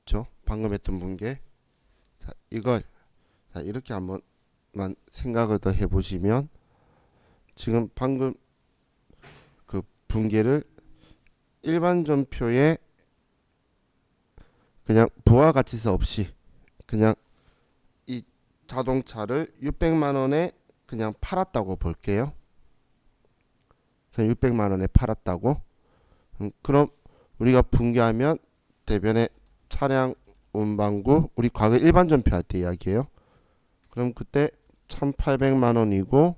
있죠. 방금 했던 붕괴. 자, 이걸 자, 이렇게 한번만 생각을 더 해보시면 지금 방금 그 붕괴를 일반 전표에 그냥 부가가치세 없이 그냥 이 자동차를 600만 원에 그냥 팔았다고 볼게요. 그냥 600만 원에 팔았다고. 그럼 우리가 붕괴하면 대변에 차량 운반구 우리 과거 일반 전표 할 때 이야기예요. 그럼 그때 1,800만 원이고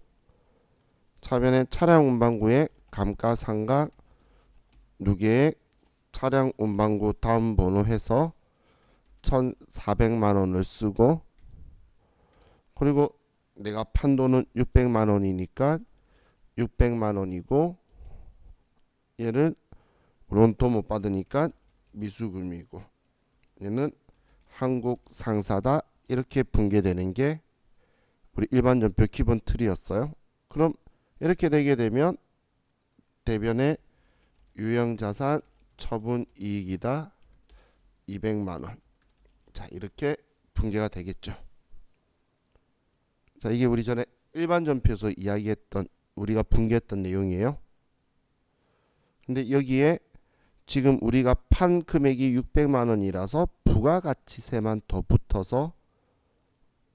차변에 차량 운반구에 감가상각 누계액 차량 운반구 다음 번호 해서 1,400만 원을 쓰고 그리고 내가 판 돈은 600만 원이니까 600만 원이고 얘를 론토 못 받으니까 미수금이고 얘는 한국 상사다 이렇게 붕괴되는 게 우리 일반 전표 기본 틀이었어요. 그럼 이렇게 되게 되면 대변에 유형자산 처분 이익이다 200만 원. 자 이렇게 붕괴가 되겠죠. 자 이게 우리 전에 일반 전표에서 이야기했던 우리가 붕괴했던 내용이에요. 근데 여기에 지금 우리가 판 금액이 600만 원이라서 부가가치세만 더 붙어서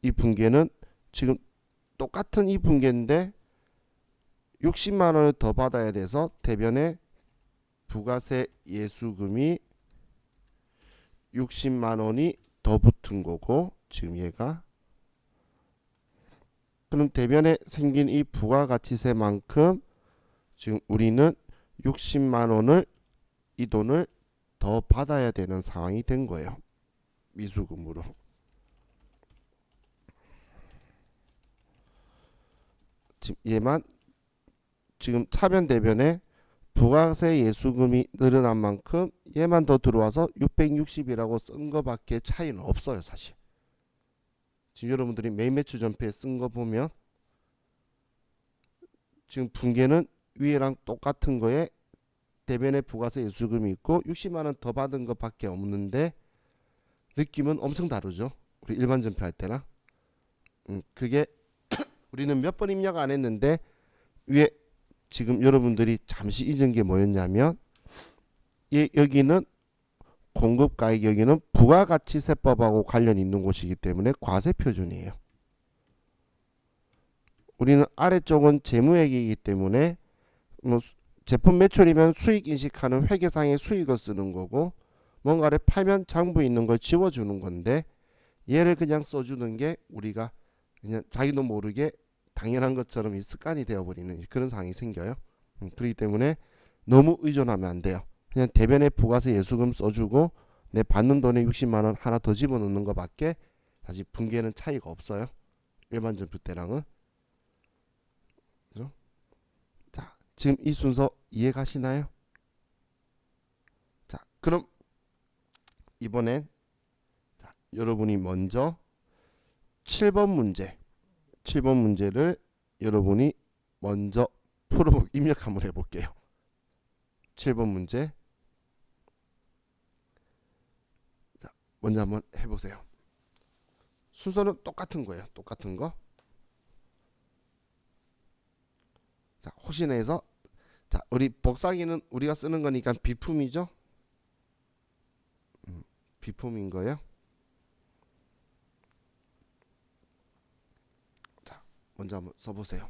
이 붕괴는 지금 똑같은 이 붕괴인데 60만 원을 더 받아야 돼서 대변에 부가세 예수금이 60만 원이 더 붙은 거고 지금 얘가 그럼 대변에 생긴 이 부가가치세만큼 지금 우리는 60만 원을 이 돈을 더 받아야 되는 상황이 된 거예요. 미수금으로. 지금 얘만 지금 차변 대변에 부가세 예수금이 늘어난 만큼 얘만 더 들어와서 660이라고 쓴 거밖에 차이는 없어요 사실. 지금 여러분들이 매일 매출 전표에 쓴 거 보면 지금 붕괴는 위에랑 똑같은 거에 대변에 부가세 예수금이 있고 60만 원 더 받은 것밖에 없는데 느낌은 엄청 다르죠. 우리 일반 전표 할 때랑 그게 우리는 몇 번 입력 안 했는데 위에 지금 여러분들이 잠시 잊은 게 뭐였냐면 여기는 공급가액 여기는 부가가치세법하고 관련 있는 곳이기 때문에 과세 표준이에요. 우리는 아래쪽은 재무액이기 때문에 뭐 제품 매출이면 수익 인식하는 회계상의 수익을 쓰는 거고 뭔가를 팔면 장부에 있는 걸 지워주는 건데 얘를 그냥 써주는 게 우리가 그냥 자기도 모르게 당연한 것처럼 습관이 되어버리는 그런 상황이 생겨요. 그렇기 때문에 너무 의존하면 안 돼요. 그냥 대변에 부가세 예수금 써주고 내 받는 돈에 60만 원 하나 더 집어넣는 것밖에 사실 붕괴는 차이가 없어요. 일반 전표 때랑은. 그죠? 자, 지금 이 순서 이해 가시나요? 자, 그럼 이번엔 자, 여러분이 먼저 7번 문제, 7번 문제를 여러분이 먼저 풀어 입력 한번 해볼게요. 7번 문제. 자, 먼저 한번 해보세요. 순서는 똑같은 거예요. 똑같은 거. 자, 혹시나 해서 자, 우리 복사기는 우리가 쓰는 거니까 비품이죠. 비품인 거예요. 자, 먼저 한번 써보세요.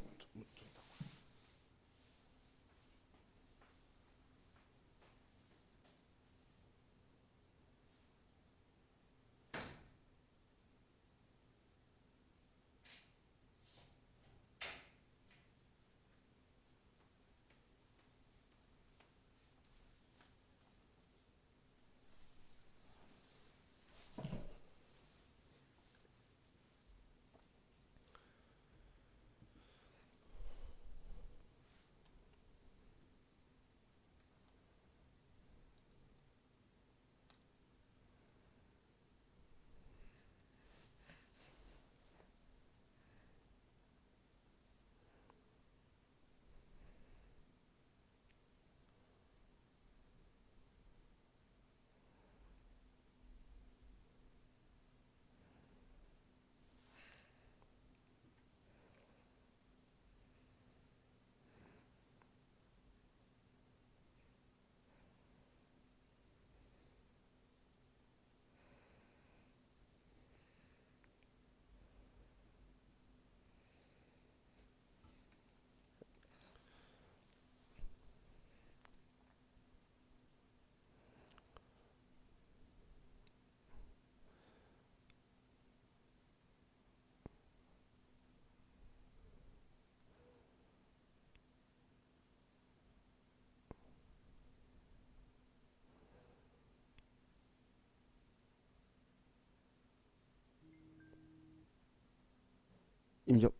입력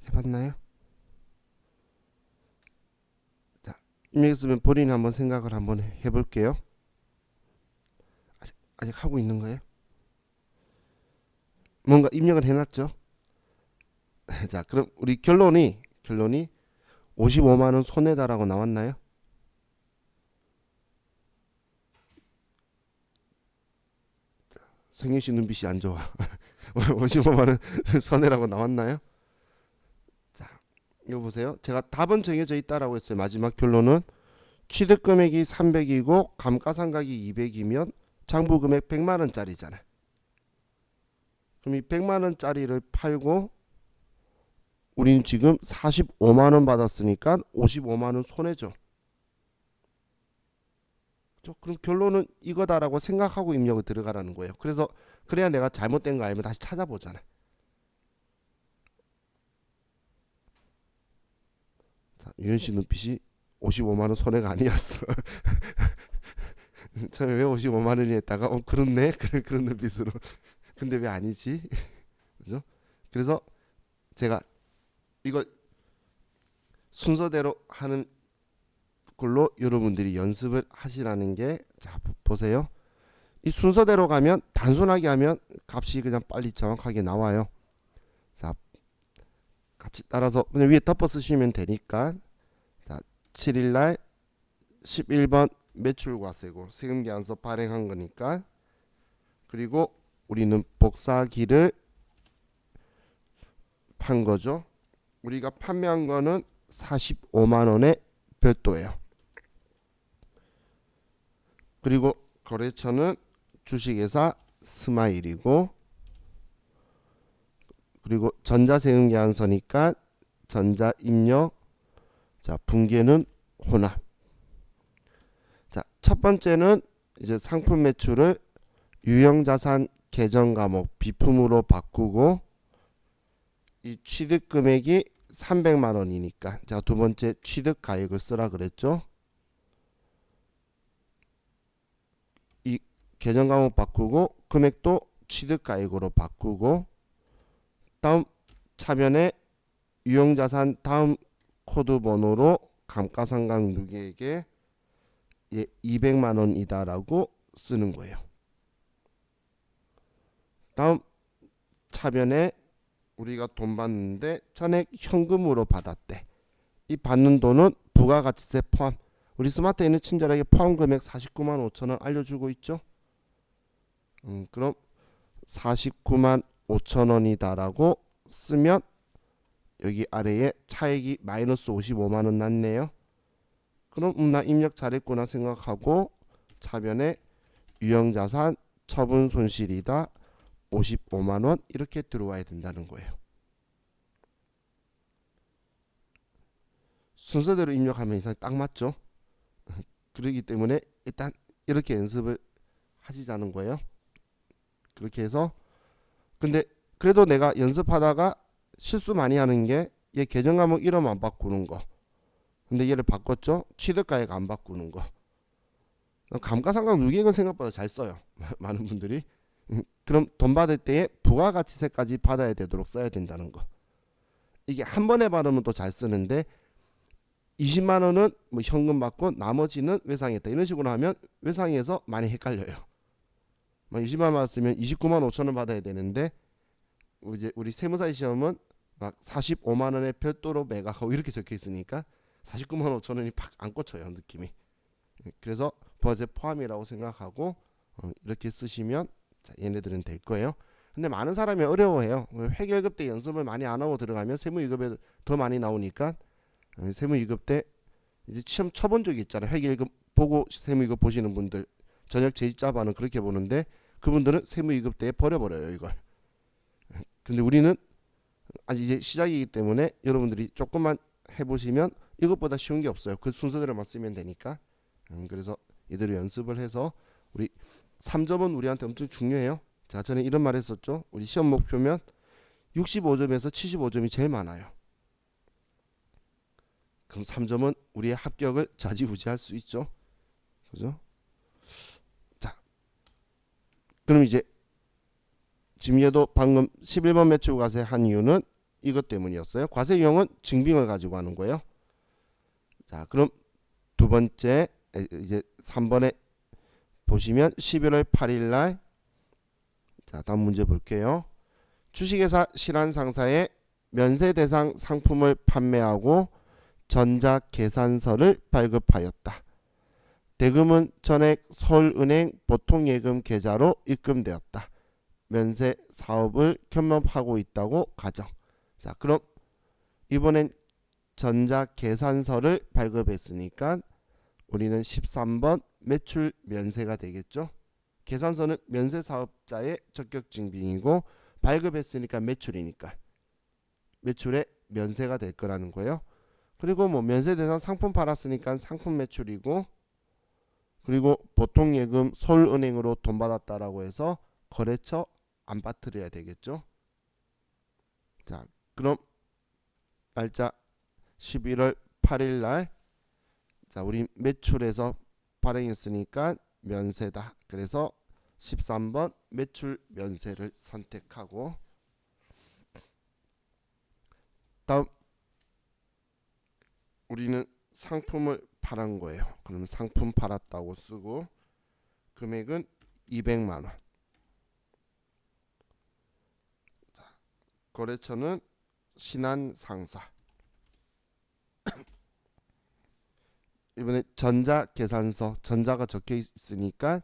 해봤나요? 자, 입력했으면 본인이 한번 생각을 한번 해볼게요. 아직 하고 있는 거예요? 뭔가 입력을 해놨죠? 자, 그럼 우리 결론이 55만 원 손해다라고 나왔나요? 성현 씨 눈빛이 안 좋아. 55만 원 손해라고 나왔나요? 자, 이거 보세요. 제가 답은 정해져 있다라고 했어요. 마지막 결론은 취득 금액이 300이고 감가상각이 200이면 장부 금액 100만 원짜리잖아요. 그럼 이 100만 원짜리를 팔고 우리는 지금 45만 원 받았으니까 55만 원 손해죠. 그럼 결론은 이거다라고 생각하고 입력을 들어가라는 거예요. 그래서 그래야 내가 잘못된 거 알면 다시 찾아보잖아. 자, 유현 씨 눈빛이 55만 원 손해가 아니었어. 처음에 왜 55만 원이 했다가 그렇네 그런 눈빛으로. 근데 왜 아니지? 그죠? 그래서 제가 이거 순서대로 하는 걸로 여러분들이 연습을 하시라는 게, 자 보세요. 이 순서대로 가면 단순하게 하면 값이 그냥 빨리 정확하게 나와요. 자, 같이 따라서 그냥 위에 덮어 쓰시면 되니까. 자, 7일날 11번 매출과세고 세금계산서 발행한 거니까. 그리고 우리는 복사기를 판 거죠. 우리가 판매한 거는 45만 원의 별도예요. 그리고 거래처는 주식회사 스마일이고, 그리고 전자세금계산서니까 전자입력, 자 분계는 혼합. 자, 첫 번째는 이제 상품 매출을 유형자산 계정과목 비품으로 바꾸고 이 취득 금액이 300만 원이니까 자 두 번째 취득 가액을 쓰라 그랬죠. 이 계정 과목 바꾸고 금액도 취득 가액으로 바꾸고, 다음 차변에 유형자산 다음 코드 번호로 감가상각 누계액에 200만 원이다라고 쓰는 거예요. 다음 차변에 우리가 돈 받는데 전액 현금으로 받았대. 이 받는 돈은 부가가치세 포함. 우리 스마트에는 친절하게 포함 금액 49만 5천 원 알려주고 있죠. 그럼 49만 5천 원이다라고 쓰면 여기 아래에 차액이 마이너스 55만 원 났네요. 그럼 나 입력 잘했구나 생각하고 차변에 유형자산 처분 손실이다 55만 원 이렇게 들어와야 된다는 거예요. 순서대로 입력하면 이상 딱 맞죠? 그렇기 때문에 일단 이렇게 연습을 하시자는 거예요. 그렇게 해서 근데 그래도 내가 연습하다가 실수 많이 하는 게 얘 계정 과목 이름 안 바꾸는 거. 근데 얘를 바꿨죠? 취득가액 안 바꾸는 거. 감가상각 누계액은 생각보다 잘 써요. 많은 분들이. 그럼 돈 받을 때에 부가가치세까지 받아야 되도록 써야 된다는 거. 이게 한 번에 받으면 또 잘 쓰는데 20만 원은 뭐 현금 받고 나머지는 외상했다 이런 식으로 하면 외상에서 많이 헷갈려요. 20만 원 받았으면 29만 5천 원 받아야 되는데 이제 우리 세무사 시험은 막 45만 원에 별도로 매각하고 이렇게 적혀 있으니까 49만 5천 원이 팍 안 꽂혀요 느낌이. 그래서 부가세 포함이라고 생각하고 이렇게 쓰시면 자, 얘네들은 될 거예요. 근데 많은 사람이 어려워해요. 회계급 때 연습을 많이 안 하고 들어가면 세무이급에 더 많이 나오니까 세무이급 때 이제 시험 쳐본 적이 있잖아요. 회계급 보고 세무이급 보시는 분들 전역 재직자반은 그렇게 보는데 그분들은 세무이급 때에 버려버려요 이걸. 근데 우리는 아직 이제 시작이기 때문에 여러분들이 조금만 해보시면 이것보다 쉬운 게 없어요. 그 순서대로만 쓰면 되니까. 그래서 이대로 연습을 해서 우리 3점은 우리한테 엄청 중요해요. 자, 전에 이런 말 했었죠. 우리 시험 목표면 65점에서 75점이 제일 많아요. 그럼 3점은 우리의 합격을 좌지우지할 수 있죠. 그죠? 자, 그럼 이제 지금 얘도 방금 11번 매출 과세 한 이유는 이것 때문이었어요. 과세 유형은 증빙을 가지고 하는 거예요. 자, 그럼 두 번째 이제 3번에 보시면 11월 8일 날, 자, 다음 문제 볼게요. 주식회사 실환상사에 면세 대상 상품을 판매하고 전자계산서를 발급하였다. 대금은 전액 서울은행 보통예금 계좌로 입금되었다. 면세 사업을 겸업하고 있다고 가정. 자, 그럼 이번엔 전자계산서를 발급했으니까 우리는 13번 매출 면세가 되겠죠. 계산서는 면세 사업자의 적격 증빙이고 발급했으니까 매출이니까 매출에 면세가 될 거라는 거예요. 그리고 뭐 면세 대상 상품 팔았으니까 상품 매출이고, 그리고 보통 예금 서울은행으로 돈 받았다라고 해서 거래처 안 빠뜨려야 되겠죠. 자, 그럼 날짜 11월 8일 날, 자, 우리 매출에서 발행했으니까 면세다. 그래서 13번 매출 면세를 선택하고, 다음 우리는 상품을 팔은 거예요. 그럼 상품 팔았다고 쓰고 금액은 200만 원. 거래처는 신한상사. 이번에 전자계산서, 전자가 적혀 있으니까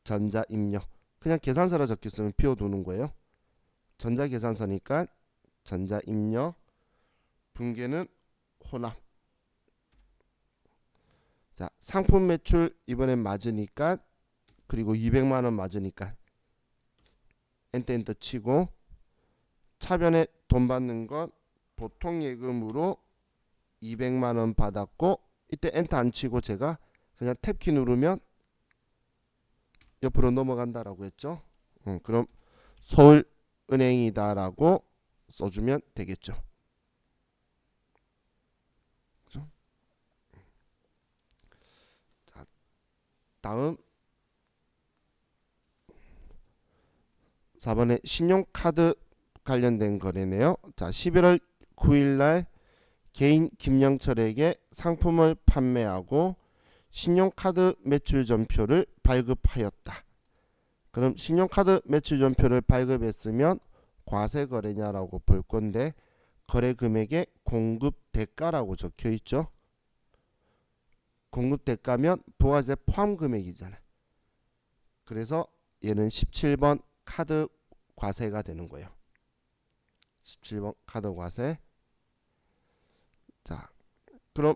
전자입력. 그냥 계산서라 적혀 있으면 비워두는 거예요. 전자계산서니까 전자입력. 분계는 혼합. 자, 상품 매출 이번엔 맞으니까, 그리고 200만 원 맞으니까 엔터 치고, 차변에 돈 받는 건 보통 예금으로 200만 원 받았고, 이때 엔터 안 치고 제가 그냥 탭키 누르면 옆으로 넘어간다라고 했죠. 그럼 서울은행이다라고 써주면 되겠죠. 그렇죠? 자, 다음 4번에 신용카드 관련된 거래네요. 자, 11월 9일 날 개인 김영철에게 상품을 판매하고 신용카드 매출전표를 발급하였다. 그럼 신용카드 매출전표를 발급했으면 과세 거래냐라고 볼 건데, 거래 금액에 공급 대가라고 적혀 있죠. 공급 대가면 부가세 포함 금액이잖아요. 그래서 얘는 17번 카드 과세가 되는 거예요. 17번 카드 과세. 자, 그럼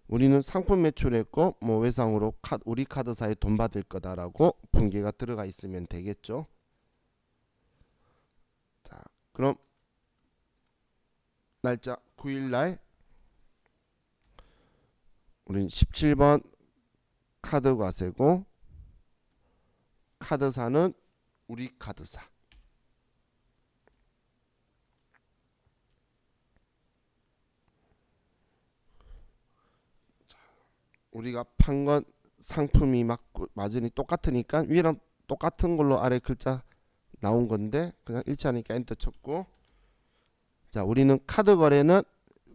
우리는 상품 매출했고 뭐 외상으로 우리 카드사에 돈 받을 거다라고 분계가 들어가 있으면 되겠죠. 자, 그럼 날짜 9일 날 우린 17번 카드 과세고, 카드사는 우리 카드사. 우리가 판 건 상품이 맞으니 똑같으니까 위랑 똑같은 걸로 아래 글자 나온 건데 그냥 일치하니까 엔터 쳤고, 자, 우리는 카드 거래는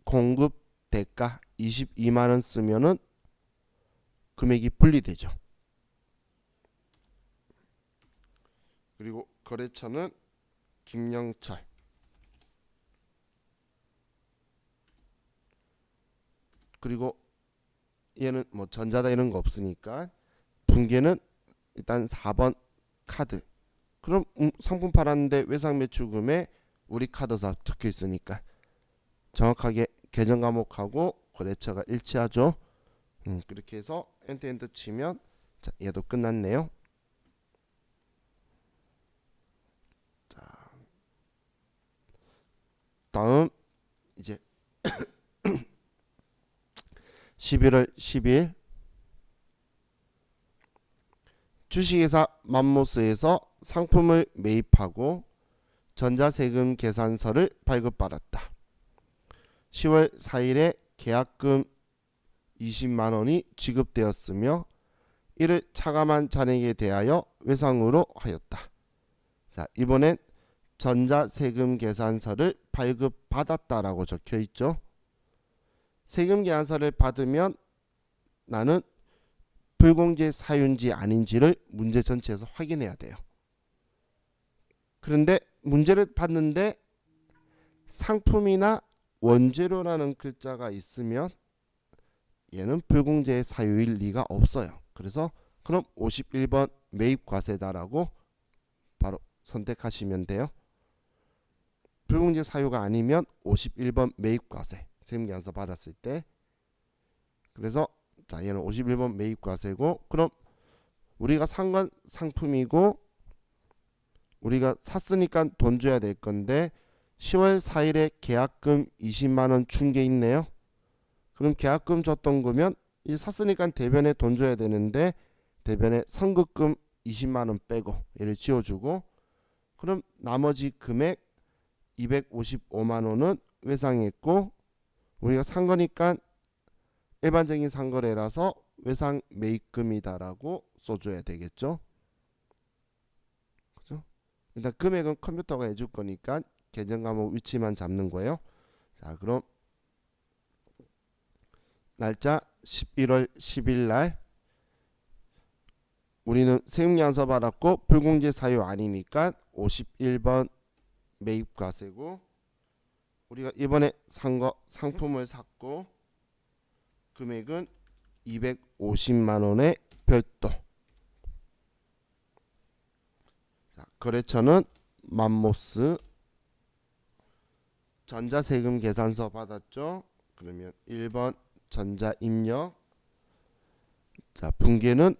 공급 대가 22만 원 쓰면은 금액이 분리되죠. 그리고 거래처는 김영철. 그리고 얘는 뭐 전자다 이런 거 없으니까 분계는 일단 4번 카드. 그럼 상품 팔았는데 외상 매출금에 우리 카드사 적혀 있으니까 정확하게 계정 과목하고 거래처가 일치하죠. 그렇게 해서 엔터 치면, 자, 얘도 끝났네요. 자, 다음 이제 11월 10일 주식회사 맘모스에서 상품을 매입하고 전자세금 계산서를 발급받았다. 10월 4일에 계약금 20만 원이 지급되었으며 이를 차감한 잔액에 대하여 외상으로 하였다. 자, 이번엔 전자세금 계산서를 발급받았다라고 적혀 있죠. 세금 계산서를 받으면 나는 불공제 사유인지 아닌지를 문제 전체에서 확인해야 돼요. 그런데 문제를 봤는데 상품이나 원재료라는 글자가 있으면 얘는 불공제 사유일 리가 없어요. 그래서 그럼 51번 매입과세다라고 바로 선택하시면 돼요. 불공제 사유가 아니면 51번 매입과세 세금계산서 받았을 때. 그래서 자, 얘는 51번 매입과세고, 그럼 우리가 산 건 상품이고 우리가 샀으니까 돈 줘야 될 건데 10월 4일에 계약금 20만원 준 게 있네요. 그럼 계약금 줬던 거면 이 샀으니까 대변에 돈 줘야 되는데 대변에 선급금 20만원 빼고 얘를 지워주고, 그럼 나머지 금액 255만원은 외상했고 우리가 산 거니까 일반적인 상거래라서 외상 매입금이다라고 써줘야 되겠죠. 그죠? 일단 금액은 컴퓨터가 해줄 거니까 계정 과목 위치만 잡는 거예요. 자, 그럼 날짜 11월 10일 날 우리는 세금계산서 받았고 불공제 사유 아니니까 51번 매입과세고, 우리가 이번에 산 거 상품을 샀고 금액은 250만원의 별도. 자, 거래처는 맘모스. 전자세금 계산서 받았죠. 그러면 1번 전자입력. 자, 분계는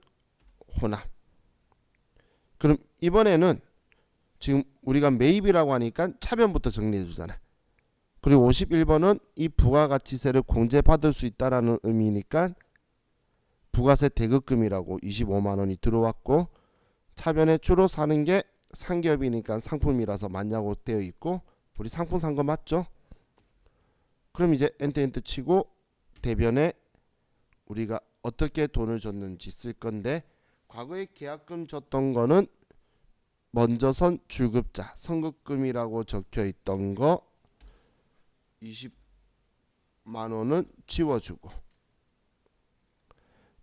호남. 그럼 이번에는 지금 우리가 매입이라고 하니까 차변부터 정리해 주잖아. 그리고 51번은 이 부가가치세를 공제받을 수 있다라는 의미니까 부가세 대급금이라고 25만원이 들어왔고, 차변에 주로 사는 게 상기업이니까 상품이라서 맞냐고 되어 있고, 우리 상품 산 거 맞죠? 그럼 이제 엔터 치고 대변에 우리가 어떻게 돈을 줬는지 쓸 건데, 과거에 계약금 줬던 거는 먼저 선 출급자 선급금이라고 적혀 있던 거 20만원은 지워주고,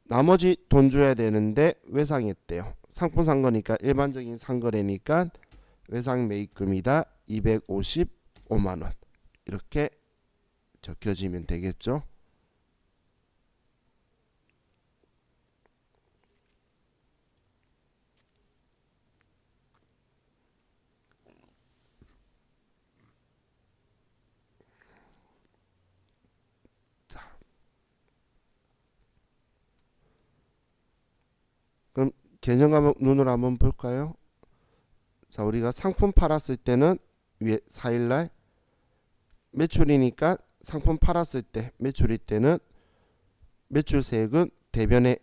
나머지 돈 줘야 되는데 외상했대요. 상품 산 거니까 일반적인 상거래니까 외상 매입금이다 255만원 이렇게 적혀지면 되겠죠. 그럼 개념 과목 눈으로 한번 볼까요? 자, 우리가 상품 팔았을 때는 위에 4일날 매출이니까 상품 팔았을 때 매출일 때는 매출세액은 대변에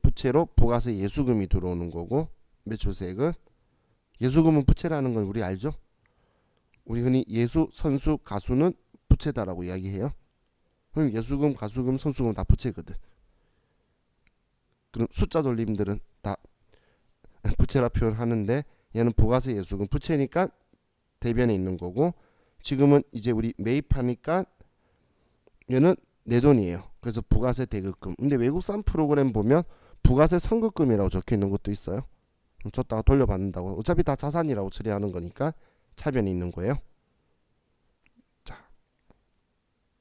부채로 부가세 예수금이 들어오는 거고, 매출세액은 예수금은 부채라는 건 우리 알죠? 우리 흔히 예수, 선수, 가수는 부채다라고 이야기해요. 그럼 예수금, 가수금, 선수금 다 부채거든. 그럼 숫자 돌림들은 다 부채라 표현하는데 얘는 부가세 예수금 부채니까 대변에 있는 거고, 지금은 이제 우리 매입하니까 얘는 내 돈이에요. 그래서 부가세 대급금. 근데 외국산 프로그램 보면 부가세 선급금이라고 적혀 있는 것도 있어요. 그럼 줬다가 돌려받는다고. 어차피 다 자산이라고 처리하는 거니까 차변이 있는 거예요. 자,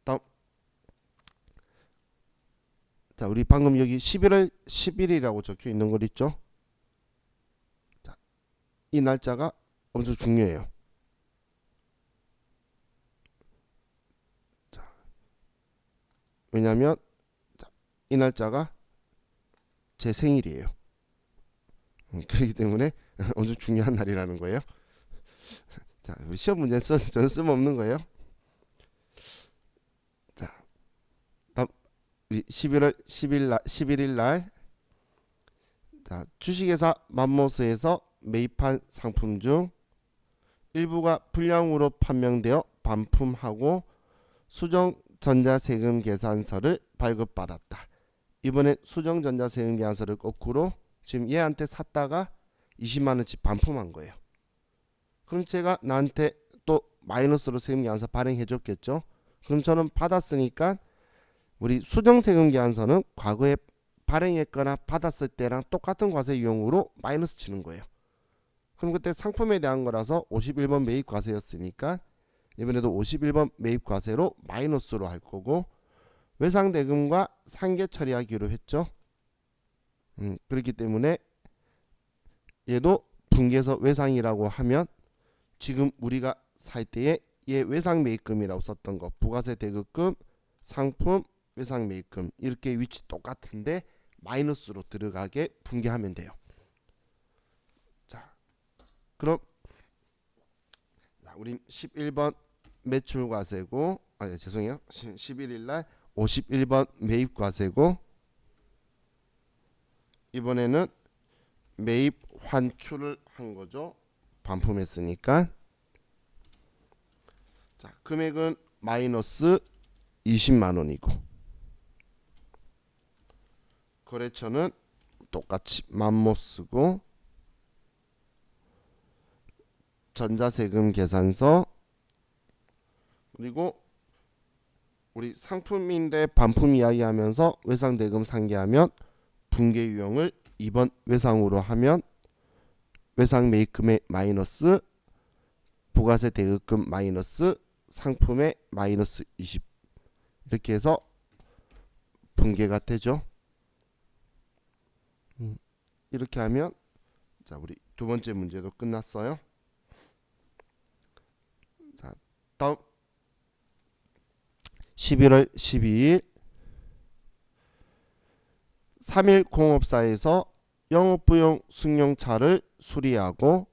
다음. 자, 우리 방금 여기 11월 10일이라고 적혀 있는 거 있죠? 자, 이 날짜가 엄청 중요해요. 자, 왜냐면 이 날짜가 제 생일이에요. 그렇기 때문에 엄청 중요한 날이라는 거예요. 자, 우리 시험 문제는 저는 쓸모없는 거예요. 자, 다음 11월 11일 날 자, 주식회사 맘모스에서 매입한 상품 중 일부가 불량으로 판명되어 반품하고 수정 전자세금 계산서를 발급받았다. 이번에 수정 전자세금 계산서를 거꾸로 지금 얘한테 샀다가 20만원치 반품한 거예요. 그럼 제가 나한테 또 마이너스로 세금계산서 발행해 줬겠죠. 그럼 저는 받았으니까 우리 수정세금계산서는 과거에 발행했거나 받았을 때랑 똑같은 과세 유형으로 마이너스 치는 거예요. 그럼 그때 상품에 대한 거라서 51번 매입과세였으니까 이번에도 51번 매입과세로 마이너스로 할 거고, 외상대금과 상계 처리하기로 했죠. 그렇기 때문에 얘도 분기해서 외상이라고 하면 지금 우리가 살 때에 얘 외상 매입금이라고 썼던 거, 부가세 대급금, 상품, 외상 매입금 이렇게 위치 똑같은데 마이너스로 들어가게 분기하면 돼요. 자, 그럼 우린 11번 매출과세고, 죄송해요. 11일날 51번 매입과세고, 이번에는 매입 환출을 한 거죠. 반품했으니까. 자, 금액은 마이너스 20만 원이고, 거래처는 똑같이 맘못 쓰고, 전자세금 계산서, 그리고 우리 상품인데 반품 이야기하면서 외상대금 상계하면 분계 유형을 2번 외상으로 하면 외상 매입금의 마이너스, 부가세 대급금 마이너스, 상품의 마이너스 20 이렇게 해서 분계가 되죠. 이렇게 하면 자, 우리 두 번째 문제도 끝났어요. 자, 다음 11월 12일 3일 공업사에서 영업부용 승용차를 수리하고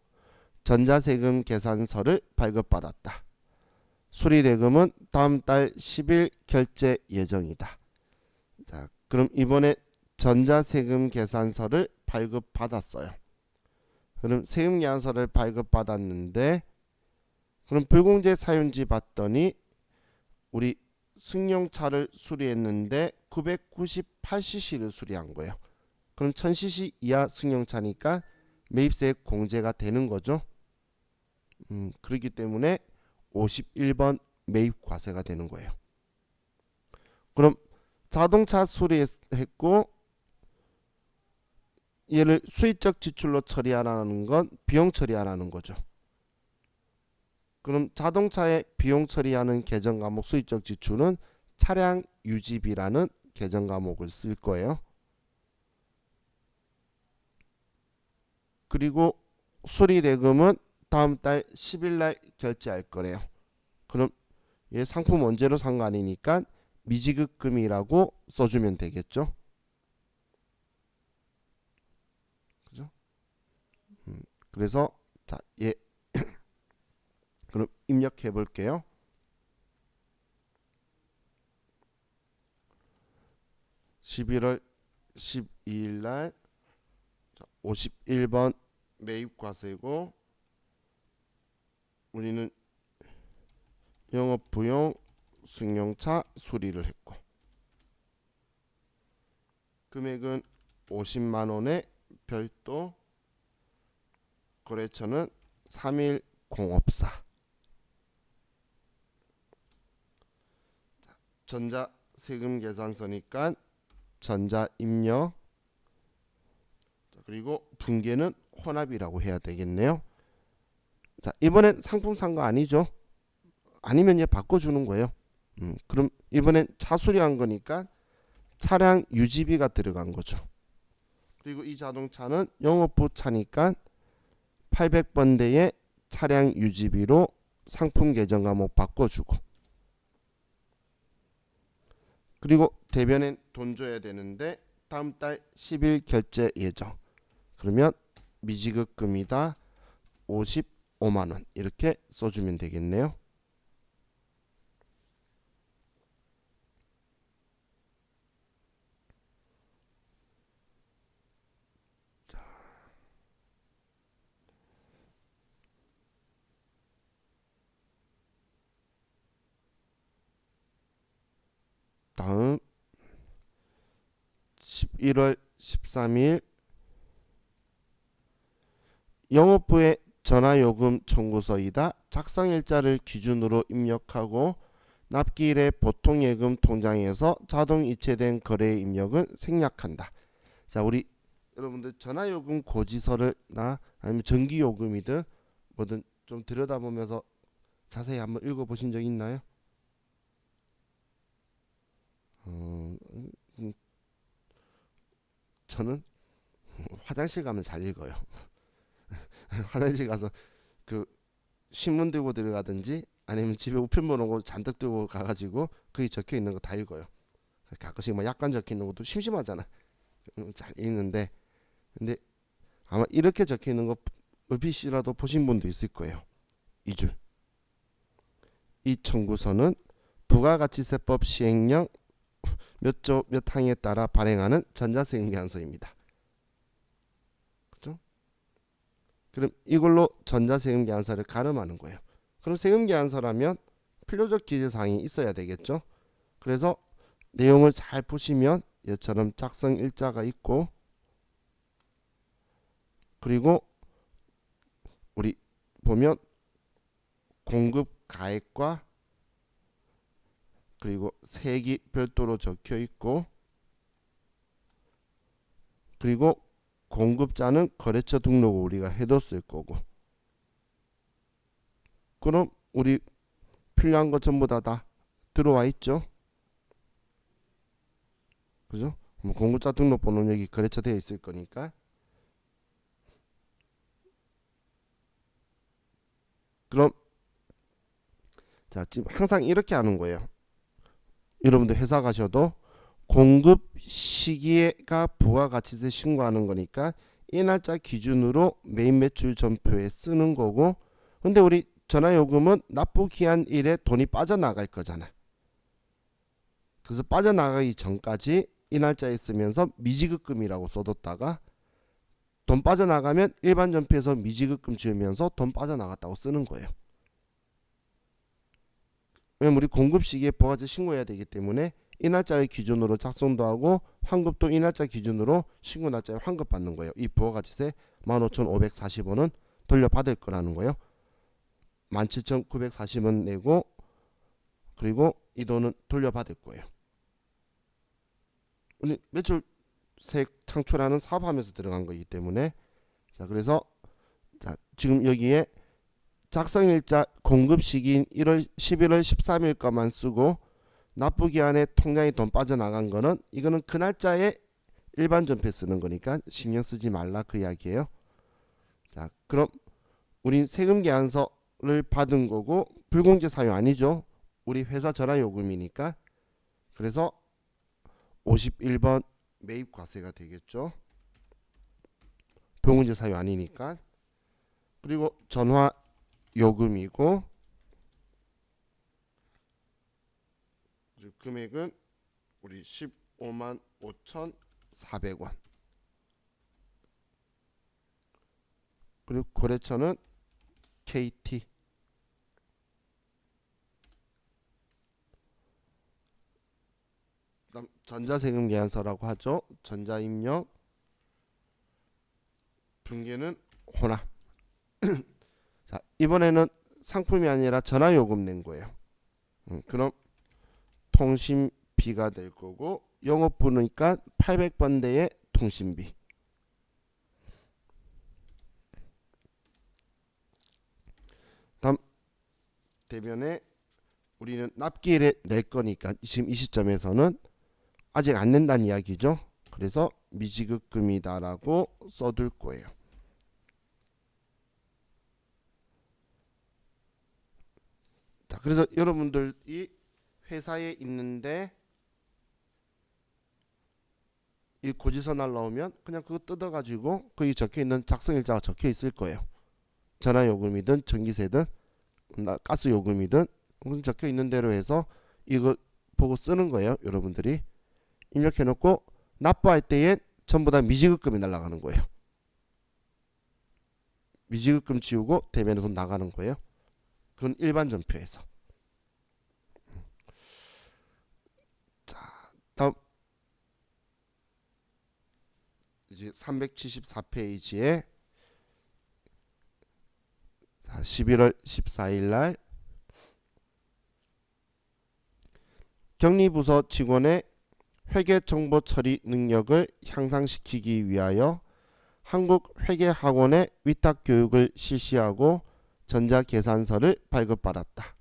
전자세금 계산서를 발급받았다. 수리대금은 다음 달 10일 결제 예정이다. 자, 그럼 이번에 전자세금 계산서를 발급받았어요. 그럼 세금계산서를 발급받았는데, 그럼 불공제 사유인지 봤더니 우리 승용차를 수리했는데 998cc를 수리한 거예요. 그럼 1000cc 이하 승용차니까 매입세 공제가 되는 거죠. 그렇기 때문에 51번 매입과세가 되는 거예요. 그럼 자동차 수리했고 얘를 수익적 지출로 처리하라는 건 비용 처리하라는 거죠. 그럼 자동차의 비용 처리하는 계정 과목 수익적 지출은 차량 유지비라는 계정 과목을 쓸 거예요. 그리고 수리대금은 다음 달 10일 날 결제할 거래요. 그럼 얘 상품 원재료 산 거 아니니까 미지급금이라고 써주면 되겠죠. 그죠? 그래서 자, 얘 그럼 입력해 볼게요. (11월 12일) 날 51번 매입과세고, 우리는 영업부용 승용차 수리를 했고, 금액은 50만 원에 별도, 거래처는 3일 공업사. 전자세금 계산서니까 전자 입력, 그리고 분계는 혼합이라고 해야 되겠네요. 자, 이번엔 상품 산 거 아니죠? 아니면 얘 바꿔주는 거예요. 그럼 이번엔 차 수리한 거니까 차량 유지비가 들어간 거죠. 그리고 이 자동차는 영업부 차니까 800번대의 차량 유지비로 상품 계정 과목 바꿔주고, 그리고 대변엔 돈 줘야 되는데 다음 달 10일 결제 예정. 그러면 미지급금이다 55만 원 이렇게 써주면 되겠네요. 다음 11월 13일 영업부의 전화요금 청구서이다. 작성일자를 기준으로 입력하고 납기일에 보통예금 통장에서 자동 이체된 거래의 입력은 생략한다. 자, 우리 여러분들 전화요금 고지서를 나 아니면 전기요금이든 뭐든 좀 들여다보면서 자세히 한번 읽어보신 적 있나요? 음, 저는 화장실 가면 잘 읽어요. 화장실 가서 그 신문 들고 들어가든지 아니면 집에 우편물 오고 잔뜩 들고 가가지고 거기 적혀 있는 거 다 읽어요. 가끔씩 뭐 약간 적혀 있는 것도 심심하잖아. 잘 읽는데 근데 아마 이렇게 적혀 있는 거 얼핏이라도 보신 분도 있을 거예요. 이 줄. 이 청구서는 부가가치세법 시행령 몇 조 몇 항에 따라 발행하는 전자세금계산서입니다. 그죠? 그럼 이걸로 전자세금계산서를 가름하는 거예요. 그럼 세금계산서라면 필요적 기재사항이 있어야 되겠죠. 그래서 내용을 잘 보시면 얘처럼 작성 일자가 있고 그리고 우리 보면 공급 가액과 그리고 세액이 별도로 적혀 있고 그리고 공급자는 거래처 등록을 우리가 해뒀을 거고 그럼 우리 필요한 거 전부 다 들어와 있죠. 그죠? 뭐 공급자 등록번호는 여기 거래처 되어 있을 거니까 그럼 자 지금 항상 이렇게 하는 거예요. 여러분들 회사 가셔도 공급 시기가 부가가치세 신고하는 거니까 이 날짜 기준으로 매입 매출 전표에 쓰는 거고 근데 우리 전화요금은 납부 기한 일에 돈이 빠져나갈 거잖아. 그래서 빠져나가기 전까지 이 날짜에 쓰면서 미지급금이라고 써뒀다가 돈 빠져나가면 일반 전표에서 미지급금 지으면서 돈 빠져나갔다고 쓰는 거예요. 왜냐면 우리 공급 시기에 부가가치 신고해야 되기 때문에 이 날짜를 기준으로 작성도 하고 환급도 이 날짜 기준으로 신고 날짜에 환급받는 거예요. 이 부가가치세 15,540원은 돌려받을 거라는 거예요. 17,940원 내고 그리고 이 돈은 돌려받을 거예요. 우리 매출세액 창출하는 사업하면서 들어간 거기 때문에 자 그래서 자 지금 여기에 작성일자 공급시기인 11월 13일 것만 쓰고 납부기한에 통장에 돈 빠져나간 거는 이거는 그 날짜에 일반 전폐 쓰는 거니까 신경 쓰지 말라 그 이야기예요. 자 그럼 우린 세금계산서를 받은 거고 불공제 사유 아니죠. 우리 회사 전화요금이니까 그래서 51번 매입과세가 되겠죠. 불공제 사유 아니니까 그리고 전화요금이고 금액은 우리 15만 5,400원 그리고 거래처는 KT 그다음 전자세금 계산서라고 하죠. 전자입력 분계는 혼합. 자 이번에는 상품이 아니라 전화요금 낸 거예요. 그럼 통신비가 될 거고 영업부니까 800번대의 통신비 다음 대변에 우리는 납기일에 낼 거니까 지금 이 시점에서는 아직 안 낸다는 이야기죠. 그래서 미지급금이다라고 써둘 거예요. 자, 그래서 여러분들이 회사에 있는데 이 고지서 날라오면 그냥 그거 뜯어가지고 거기 적혀있는 작성일자가 적혀있을 거예요. 전화요금이든 전기세든 가스요금이든 적혀있는 대로 해서 이거 보고 쓰는 거예요. 여러분들이 입력해놓고 납부할 때에 전부 다 미지급금이 날아가는 거예요. 미지급금 지우고 대면에 돈 나가는 거예요. 그건 일반 전표에서. 자, 다음 이제 374페이지에 11월 14일 날 격리부서 직원의 회계 정보 처리 능력을 향상시키기 위하여 한국회계학원의 위탁 교육을 실시하고 전자계산서를 발급받았다.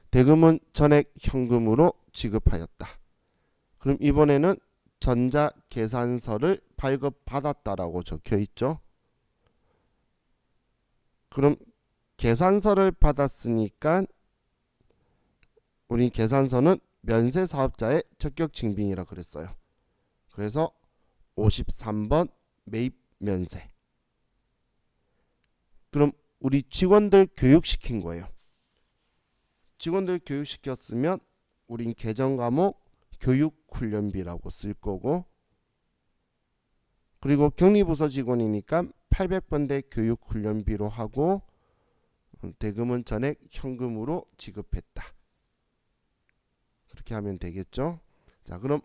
대금은 전액 현금으로 지급하였다. 그럼 이번에는 전자계산서를 발급받았다라고 적혀 있죠. 그럼 계산서를 받았으니까 우리 계산서는 면세사업자의 적격증빙이라 그랬어요. 그래서 53번 매입 면세. 그럼 우리 직원들 교육시킨 거예요. 직원들 교육시켰으면 우린 계정과목 교육훈련비라고 쓸 거고, 그리고 격리부서 직원이니까 800번대 교육훈련비로 하고 대금은 전액 현금으로 지급했다. 그렇게 하면 되겠죠. 자, 그럼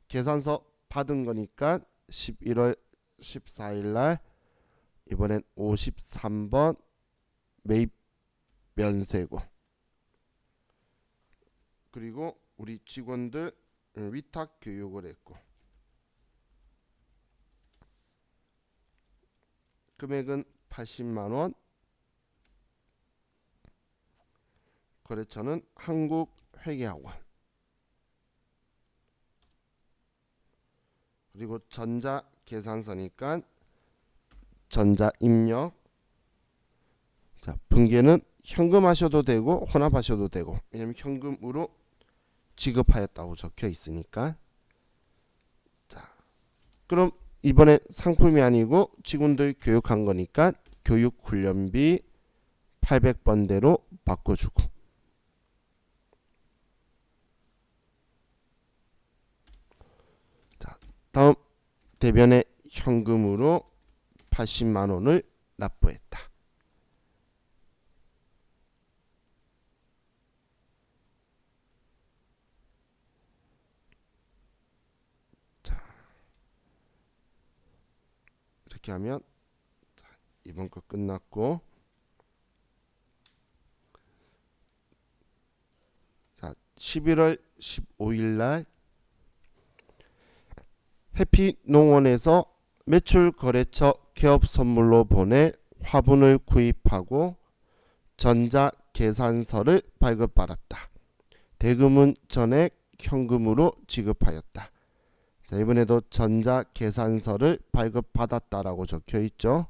계산서 받은 거니까 11월 14일 날 이번엔 53번 매입 면세고, 그리고 우리 직원들 위탁 교육을 했고, 금액은 80만원, 거래처는 한국회계학원, 그리고 전자계산서니까 전자입력. 자, 분계는 현금 하셔도 되고 혼합하셔도 되고, 왜냐면 현금으로 지급하였다고 적혀 있으니까. 자, 그럼 이번에 상품이 아니고 직원들 교육한 거니까 교육훈련비 800번대로 바꿔주고, 자, 다음 대변에 현금으로 80만원을 납부했다. 자, 이렇게 하면 이번 거 끝났고, 자, 11월 15일 날 해피농원에서 매출거래처 개업 선물로 보낼 화분을 구입하고 전자계산서를 발급받았다. 대금은 전액 현금으로 지급하였다. 자, 이번에도 전자계산서를 발급받았다라고 적혀 있죠.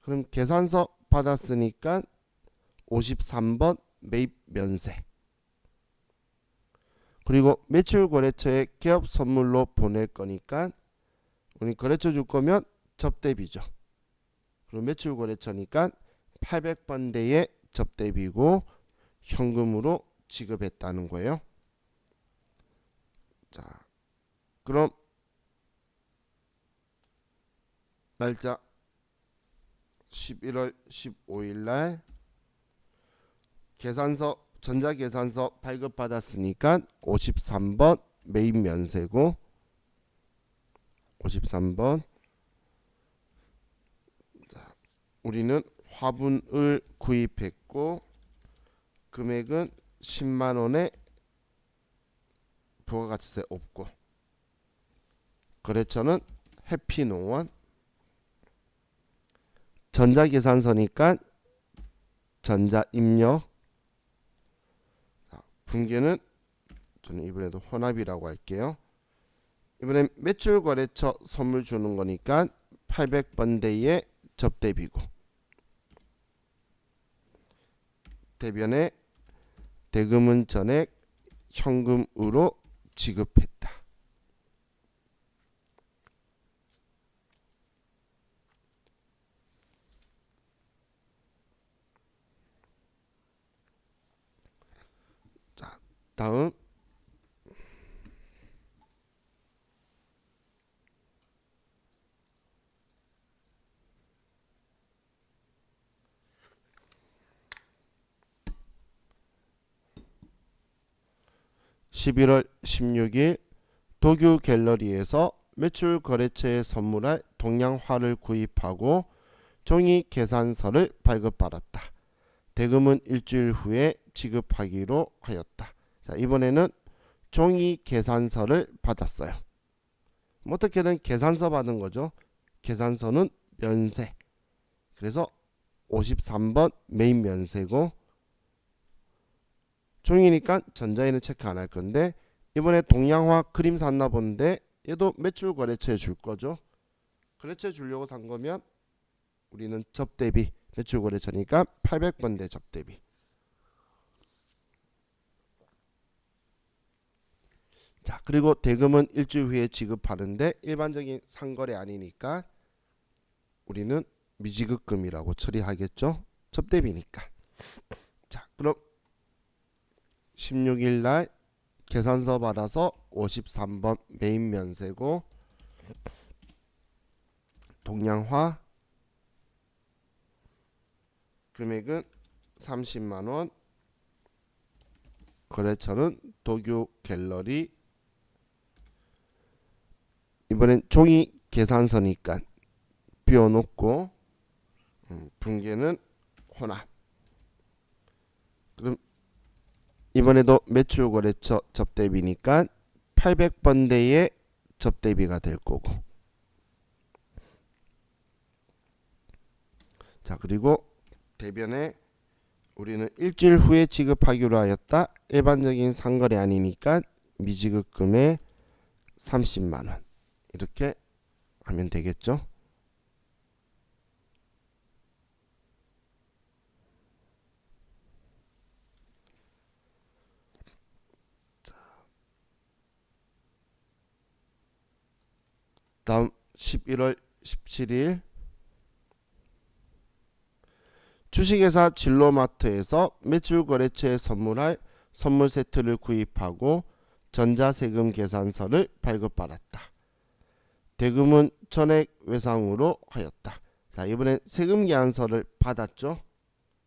그럼 계산서 받았으니까 53번 매입 면세. 그리고 매출거래처에 개업 선물로 보낼 거니까 우리 거래처 줄 거면 접대비죠. 그리고 매출거래처니까 800번대의 접대비고 현금으로 지급했다는 거예요. 자, 그럼 날짜 11월 15일 날 계산서 전자계산서 발급받았으니까 53번 매입 면세고, 53번. 자, 우리는 화분을 구입했고 금액은 10만원에 부가가치세 없고, 거래처는 해피농원, 전자계산서니까 전자입력. 분계는 저는 이번에도 혼합이라고 할게요. 이번엔 매출거래처 선물 주는 거니까 800번대의 접대비고, 대변에 대금은 전액 현금으로 지급했다. 자, 다음 11월 16일 도규 갤러리에서 매출 거래처에 선물할 동양화를 구입하고 종이 계산서를 발급받았다. 대금은 일주일 후에 지급하기로 하였다. 자, 이번에는 종이 계산서를 받았어요. 어떻게든 계산서 받은 거죠. 계산서는 면세. 그래서 53번 메인 면세고, 종이니까 전자에는 체크 안 할 건데, 이번에 동양화 크림 샀나 본데 얘도 매출 거래처에 줄 거죠. 거래처에 주려고 산 거면 우리는 접대비, 매출 거래처니까 800번대 접대비. 자, 그리고 대금은 일주일 후에 지급하는데 일반적인 상거래 아니니까 우리는 미지급금이라고 처리하겠죠. 접대비니까. 자, 그럼 16일 날 계산서 받아서 53번 메인 면세고, 동양화 금액은 30만원, 거래처는 도교 갤러리. 이번엔 종이 계산서니까 비워놓고 분계는 혼합. 그럼 이번에도 매출 거래처 접대비니까 800번대의 접대비가 될 거고. 자, 그리고 대변에 우리는 일주일 후에 지급하기로 하였다. 일반적인 상거래 아니니까 미지급금의 30만원. 이렇게 하면 되겠죠. 다음 11월 17일 주식회사 진로마트에서 매출 거래처에 선물할 선물 세트를 구입하고 전자세금 계산서를 발급받았다. 대금은 전액 외상으로 하였다. 자, 이번엔 세금 계산서를 받았죠.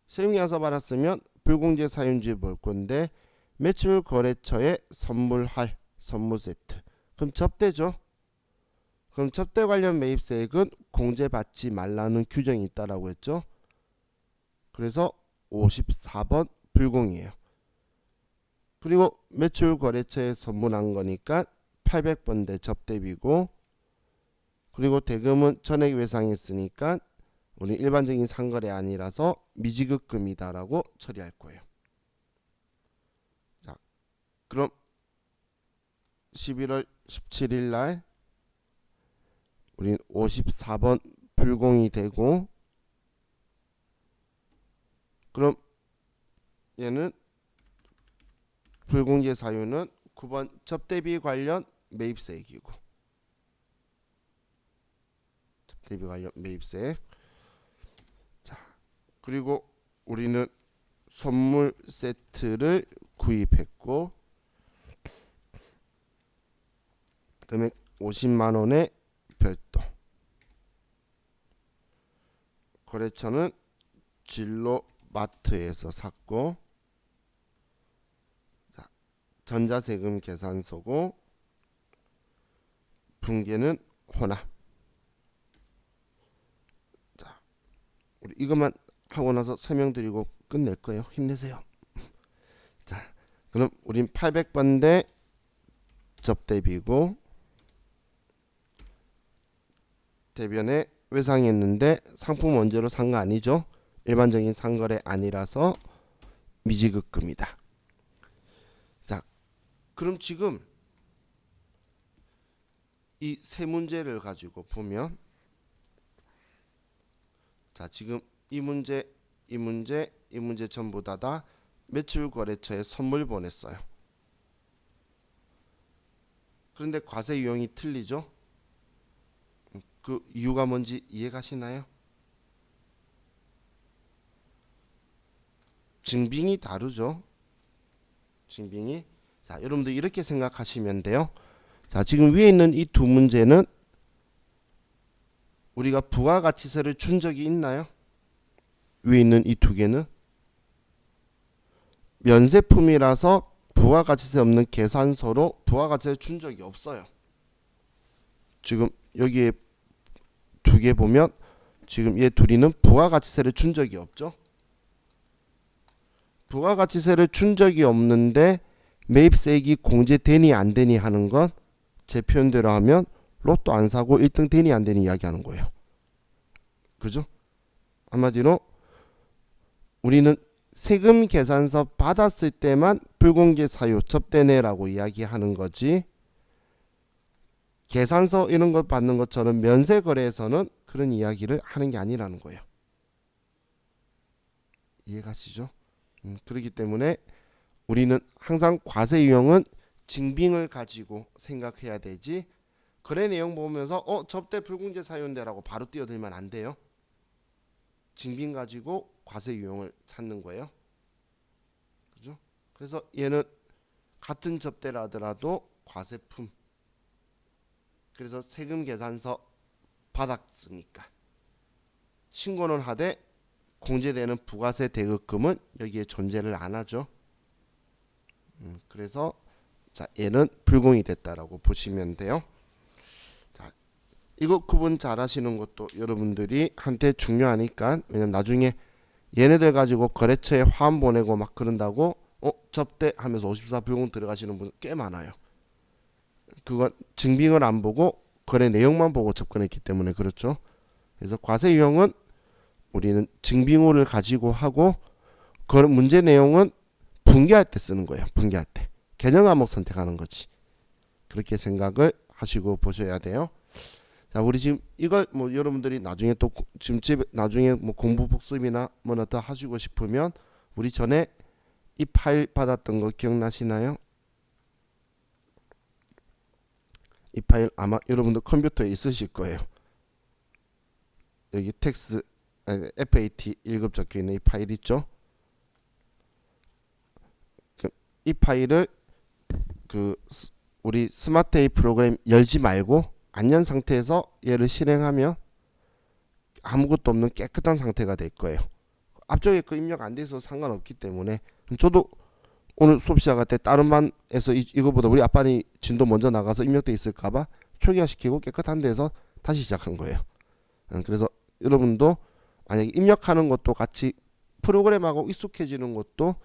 세금 계산서 받았으면 불공제 사유인지 볼 건데 매출 거래처에 선물할 선물 세트. 그럼 접대죠. 그럼 접대 관련 매입세액은 공제받지 말라는 규정이 있다라고 했죠. 그래서 54번 불공이에요. 그리고 매출 거래처에 선물한 거니까 800번대 접대비고, 그리고 대금은 전액 외상했으니까 우리 일반적인 상거래 아니라서 미지급금이다라고 처리할 거예요. 자, 그럼 11월 17일 날 우린 54번 불공이 되고, 그럼 얘는 불공제 사유는 9번 접대비 관련 매입세액이고, 접대비 관련 매입세액. 자, 그리고 우리는 선물 세트를 구입했고 금액 50만원의 별도. 거래처는 진로마트에서 샀고, 자, 전자세금 계산서고, 분계는 혼합. 자, 우리 이것만 하고 나서 설명드리고 끝낼 거예요. 힘내세요. 자, 그럼 우린 800번대 접대비고, 대변에 외상했는데 상품 원재로 산 거 아니죠. 일반적인 상거래 아니라서 미지급금이다. 자, 그럼 지금 이 세 문제를 가지고 보면, 자, 지금 이 문제, 이 문제, 이 문제 전부 다 매출 거래처에 선물 보냈어요. 그런데 과세 유형이 틀리죠. 그 이유가 뭔지 이해가시나요? 증빙이 다르죠. 증빙이. 자, 여러분들 이렇게 생각하시면 돼요. 자, 지금 위에 있는 이 두 문제는 우리가 부가가치세를 준 적이 있나요? 위에 있는 이 두 개는 면세품이라서 부가가치세 없는 계산서로 부가가치세 준 적이 없어요. 지금 여기에 두 개 보면 지금 얘 둘이는 부가가치세를 준 적이 없죠. 부가가치세를 준 적이 없는데 매입세액이 공제되니 안 되니 하는 건 제 표현대로 하면 로또 안 사고 1등 되니 안 되니 이야기하는 거예요. 그죠? 한마디로 우리는 세금 계산서 받았을 때만 불공제 사유 접대내라고 이야기하는 거지, 계산서 이런 것 받는 것처럼 면세 거래에서는 그런 이야기를 하는 게 아니라는 거예요. 이해가시죠? 그렇기 때문에 우리는 항상 과세 유형은 증빙을 가지고 생각해야 되지, 거래 내용 보면서 접대 불공제 사유인데라고 바로 뛰어들면 안 돼요. 증빙 가지고 과세 유형을 찾는 거예요. 그죠? 그래서 얘는 같은 접대라 하더라도 과세품. 그래서 세금 계산서 받았으니까 신고는 하되 공제되는 부가세 대급금은 여기에 존재를 안 하죠. 그래서 자, 얘는 불공이 됐다라고 보시면 돼요. 자, 이거 구분 잘 하시는 것도 여러분들이 한테 중요하니까, 왜냐면 나중에 얘네들 가지고 거래처에 화환 보내고 막 그런다고 접대 하면서 54 불공 들어가시는 분 꽤 많아요. 그건 증빙을 안 보고 거래 내용만 보고 접근했기 때문에 그렇죠. 그래서 과세 유형은 우리는 증빙호를 가지고 하고, 그 문제 내용은 분개할 때 쓰는 거예요. 분개할 때 개념 과목 선택하는 거지. 그렇게 생각을 하시고 보셔야 돼요. 자, 우리 지금 이걸 뭐 여러분들이 나중에 또 지금 집에 나중에 뭐 공부 복습이나 뭐나 더 하시고 싶으면 우리 전에 이 파일 받았던 거 기억나시나요? 이 파일 아마 여러분들 컴퓨터에 있으실 거예요. 여기 텍스 FAT 1급 적혀 있는 이 파일 있죠? 이 파일을 우리 스마트 A 프로그램 열지 말고 안 연 상태에서 얘를 실행하면 아무것도 없는 깨끗한 상태가 될 거예요. 앞쪽에 그 입력 안 돼서 상관없기 때문에, 저도 오늘 수업 시작할 때 다른 반에서 이거보다 우리 아빠니 진도 먼저 나가서 입력돼 있을까봐 초기화시키고 깨끗한 데서 다시 시작한 거예요. 그래서 여러분도 만약에 입력하는 것도 같이 프로그램하고 익숙해지는 것도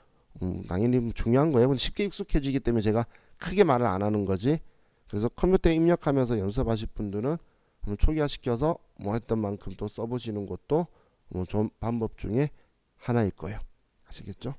당연히 중요한 거예요. 쉽게 익숙해지기 때문에 제가 크게 말을 안 하는 거지. 그래서 컴퓨터에 입력하면서 연습하실 분들은 초기화시켜서 뭐 했던 만큼 또 써보시는 것도 좋은 방법 중에 하나일 거예요. 아시겠죠?